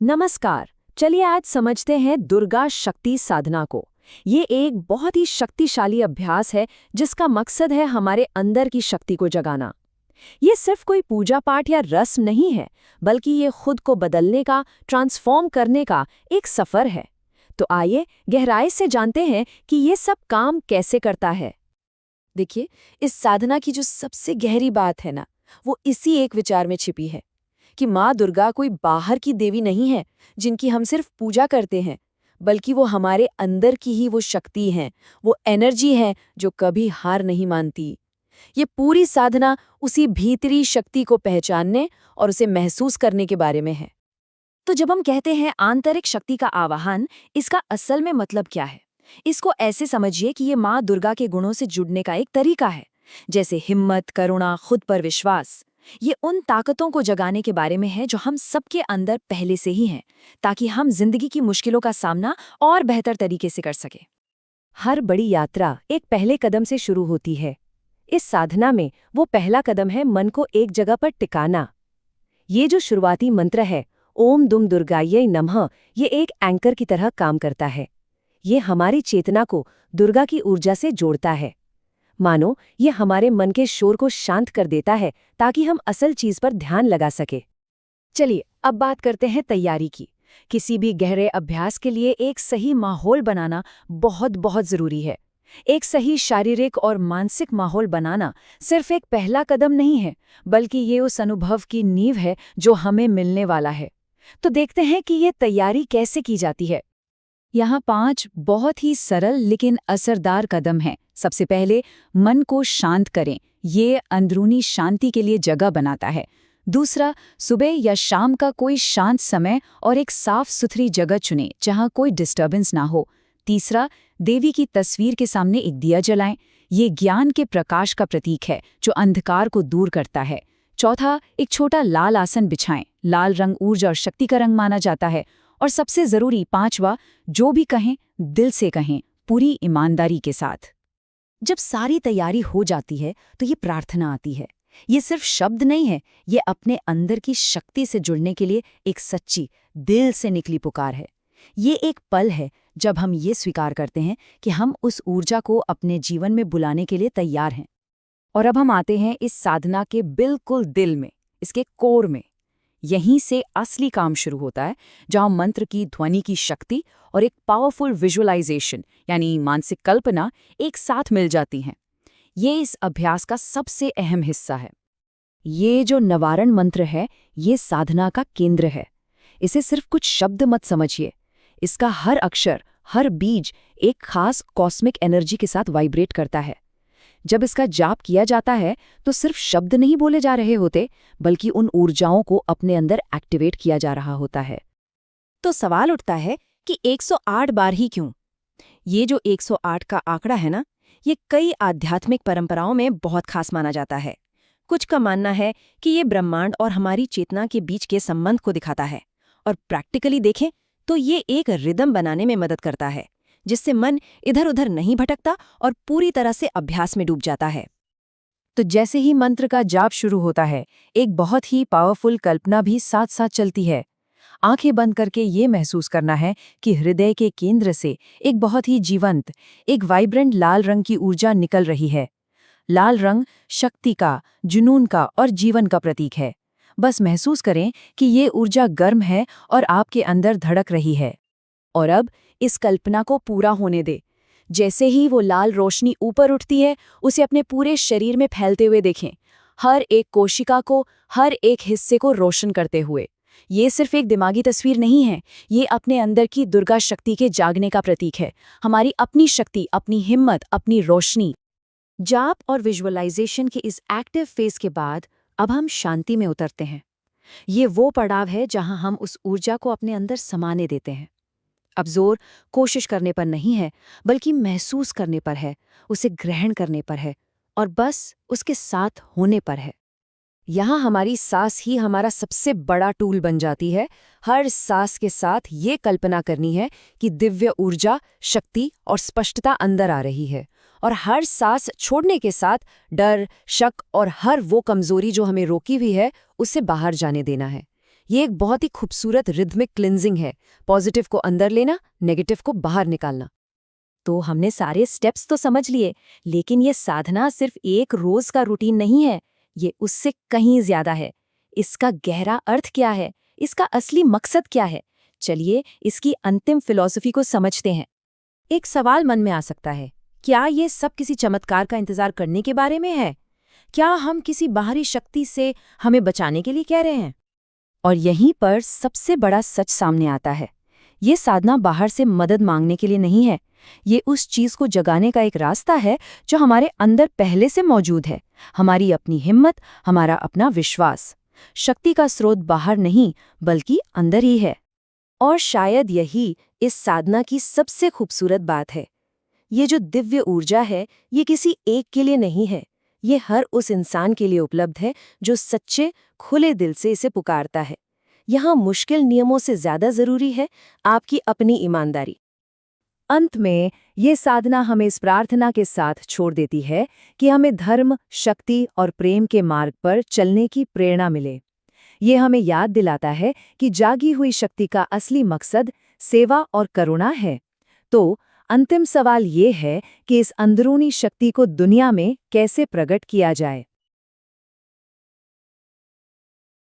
नमस्कार। चलिए आज समझते हैं दुर्गा शक्ति साधना को। ये एक बहुत ही शक्तिशाली अभ्यास है जिसका मकसद है हमारे अंदर की शक्ति को जगाना। ये सिर्फ कोई पूजा पाठ या रस्म नहीं है, बल्कि ये खुद को बदलने का, ट्रांसफॉर्म करने का एक सफर है। तो आइए गहराई से जानते हैं कि ये सब काम कैसे करता है। देखिए, इस साधना की जो सबसे गहरी बात है ना, वो इसी एक विचार में छिपी है कि माँ दुर्गा कोई बाहर की देवी नहीं है जिनकी हम सिर्फ पूजा करते हैं, बल्कि वो हमारे अंदर की ही वो शक्ति है, वो एनर्जी है जो कभी हार नहीं मानती। ये पूरी साधना उसी भीतरी शक्ति को पहचानने और उसे महसूस करने के बारे में है। तो जब हम कहते हैं आंतरिक शक्ति का आवाहन, इसका असल में मतलब क्या है? इसको ऐसे समझिए कि ये माँ दुर्गा के गुणों से जुड़ने का एक तरीका है, जैसे हिम्मत, करुणा, खुद पर विश्वास। ये उन ताकतों को जगाने के बारे में है जो हम सबके अंदर पहले से ही हैं, ताकि हम जिंदगी की मुश्किलों का सामना और बेहतर तरीके से कर सके। हर बड़ी यात्रा एक पहले कदम से शुरू होती है। इस साधना में वो पहला कदम है मन को एक जगह पर टिकाना। ये जो शुरुआती मंत्र है, ओम दुम दुर्गायै नमः, ये एक एंकर की तरह काम करता है। ये हमारी चेतना को दुर्गा की ऊर्जा से जोड़ता है। मानो ये हमारे मन के शोर को शांत कर देता है ताकि हम असल चीज पर ध्यान लगा सके। चलिए अब बात करते हैं तैयारी की। किसी भी गहरे अभ्यास के लिए एक सही माहौल बनाना बहुत बहुत जरूरी है। एक सही शारीरिक और मानसिक माहौल बनाना सिर्फ एक पहला कदम नहीं है, बल्कि ये उस अनुभव की नींव है जो हमें मिलने वाला है। तो देखते हैं कि ये तैयारी कैसे की जाती है। यहाँ 5 बहुत ही सरल लेकिन असरदार कदम हैं। सबसे पहले, मन को शांत करें। ये अंदरूनी शांति के लिए जगह बनाता है। दूसरा, सुबह या शाम का कोई शांत समय और एक साफ सुथरी जगह चुनें जहाँ कोई डिस्टर्बेंस ना हो। तीसरा, देवी की तस्वीर के सामने एक दिया जलाएं। ये ज्ञान के प्रकाश का प्रतीक है जो अंधकार को दूर करता है। चौथा, एक छोटा लाल आसन बिछाएं। लाल रंग ऊर्जा और शक्ति का रंग माना जाता है। और सबसे जरूरी 5वां, जो भी कहें दिल से कहें, पूरी ईमानदारी के साथ। जब सारी तैयारी हो जाती है तो ये प्रार्थना आती है। ये सिर्फ शब्द नहीं है, ये अपने अंदर की शक्ति से जुड़ने के लिए एक सच्ची, दिल से निकली पुकार है। ये एक पल है जब हम ये स्वीकार करते हैं कि हम उस ऊर्जा को अपने जीवन में बुलाने के लिए तैयार हैं। और अब हम आते हैं इस साधना के बिल्कुल दिल में, इसके कोर में। यहीं से असली काम शुरू होता है, जहां मंत्र की ध्वनि की शक्ति और एक पावरफुल विजुअलाइजेशन यानी मानसिक कल्पना एक साथ मिल जाती हैं। ये इस अभ्यास का सबसे अहम हिस्सा है। ये जो नवारण मंत्र है, ये साधना का केंद्र है। इसे सिर्फ कुछ शब्द मत समझिए। इसका हर अक्षर, हर बीज एक खास कॉस्मिक एनर्जी के साथ वाइब्रेट करता है। जब इसका जाप किया जाता है तो सिर्फ शब्द नहीं बोले जा रहे होते, बल्कि उन ऊर्जाओं को अपने अंदर एक्टिवेट किया जा रहा होता है। तो सवाल उठता है कि 108 बार ही क्यों? ये जो 108 का आंकड़ा है ना, ये कई आध्यात्मिक परंपराओं में बहुत खास माना जाता है। कुछ का मानना है कि ये ब्रह्मांड और हमारी चेतना के बीच के संबंध को दिखाता है, और प्रैक्टिकली देखें तो ये एक रिदम बनाने में मदद करता है, जिससे मन इधर उधर नहीं भटकता और पूरी तरह से अभ्यास में डूब जाता है। तो जैसे ही मंत्र का जाप शुरू होता है, एक बहुत ही पावरफुल कल्पना भी साथ साथ चलती है। आंखें बंद करके ये महसूस करना है कि हृदय के केंद्र से एक बहुत ही जीवंत, एक वाइब्रेंट लाल रंग की ऊर्जा निकल रही है। लाल रंग शक्ति का, जुनून का और जीवन का प्रतीक है। बस महसूस करें कि ये ऊर्जा गर्म है और आपके अंदर धड़क रही है। और अब इस कल्पना को पूरा होने दे। जैसे ही वो लाल रोशनी ऊपर उठती है, उसे अपने पूरे शरीर में फैलते हुए देखें, हर एक कोशिका को, हर एक हिस्से को रोशन करते हुए। ये सिर्फ एक दिमागी तस्वीर नहीं है, ये अपने अंदर की दुर्गा शक्ति के जागने का प्रतीक है। हमारी अपनी शक्ति, अपनी हिम्मत, अपनी रोशनी। जाप और विजुअलाइजेशन के इस एक्टिव फेज के बाद अब हम शांति में उतरते हैं। ये वो पड़ाव है जहां हम उस ऊर्जा को अपने अंदर समाने देते हैं। अब जोर कोशिश करने पर नहीं है, बल्कि महसूस करने पर है, उसे ग्रहण करने पर है, और बस उसके साथ होने पर है। यहाँ हमारी सांस ही हमारा सबसे बड़ा टूल बन जाती है। हर सांस के साथ ये कल्पना करनी है कि दिव्य ऊर्जा, शक्ति और स्पष्टता अंदर आ रही है, और हर सांस छोड़ने के साथ डर, शक और हर वो कमजोरी जो हमें रोकी हुई है, उसे बाहर जाने देना है। ये एक बहुत ही खूबसूरत रिदमिक क्लिंजिंग है। पॉजिटिव को अंदर लेना, नेगेटिव को बाहर निकालना। तो हमने सारे स्टेप्स तो समझ लिए, लेकिन ये साधना सिर्फ एक रोज का रूटीन नहीं है, ये उससे कहीं ज्यादा है। इसका गहरा अर्थ क्या है? इसका असली मकसद क्या है? चलिए इसकी अंतिम फिलॉसफी को समझते हैं। एक सवाल मन में आ सकता है, क्या ये सब किसी चमत्कार का इंतजार करने के बारे में है? क्या हम किसी बाहरी शक्ति से हमें बचाने के लिए कह रहे हैं? और यहीं पर सबसे बड़ा सच सामने आता है। ये साधना बाहर से मदद मांगने के लिए नहीं है। ये उस चीज को जगाने का एक रास्ता है जो हमारे अंदर पहले से मौजूद है। हमारी अपनी हिम्मत, हमारा अपना विश्वास। शक्ति का स्रोत बाहर नहीं, बल्कि अंदर ही है। और शायद यही इस साधना की सबसे खूबसूरत बात है। ये जो दिव्य ऊर्जा है, ये किसी एक के लिए नहीं है। ये हर उस इंसान के लिए उपलब्ध है जो सच्चे, खुले दिल से इसे पुकारता है। यहाँ मुश्किल नियमों से ज्यादा जरूरी है आपकी अपनी ईमानदारी। अंत में ये साधना हमें इस प्रार्थना के साथ छोड़ देती है कि हमें धर्म, शक्ति और प्रेम के मार्ग पर चलने की प्रेरणा मिले। ये हमें याद दिलाता है कि जागी हुई शक्ति का असली मकसद सेवा और करुणा है। तो अंतिम सवाल ये है कि इस अंदरूनी शक्ति को दुनिया में कैसे प्रकट किया जाए।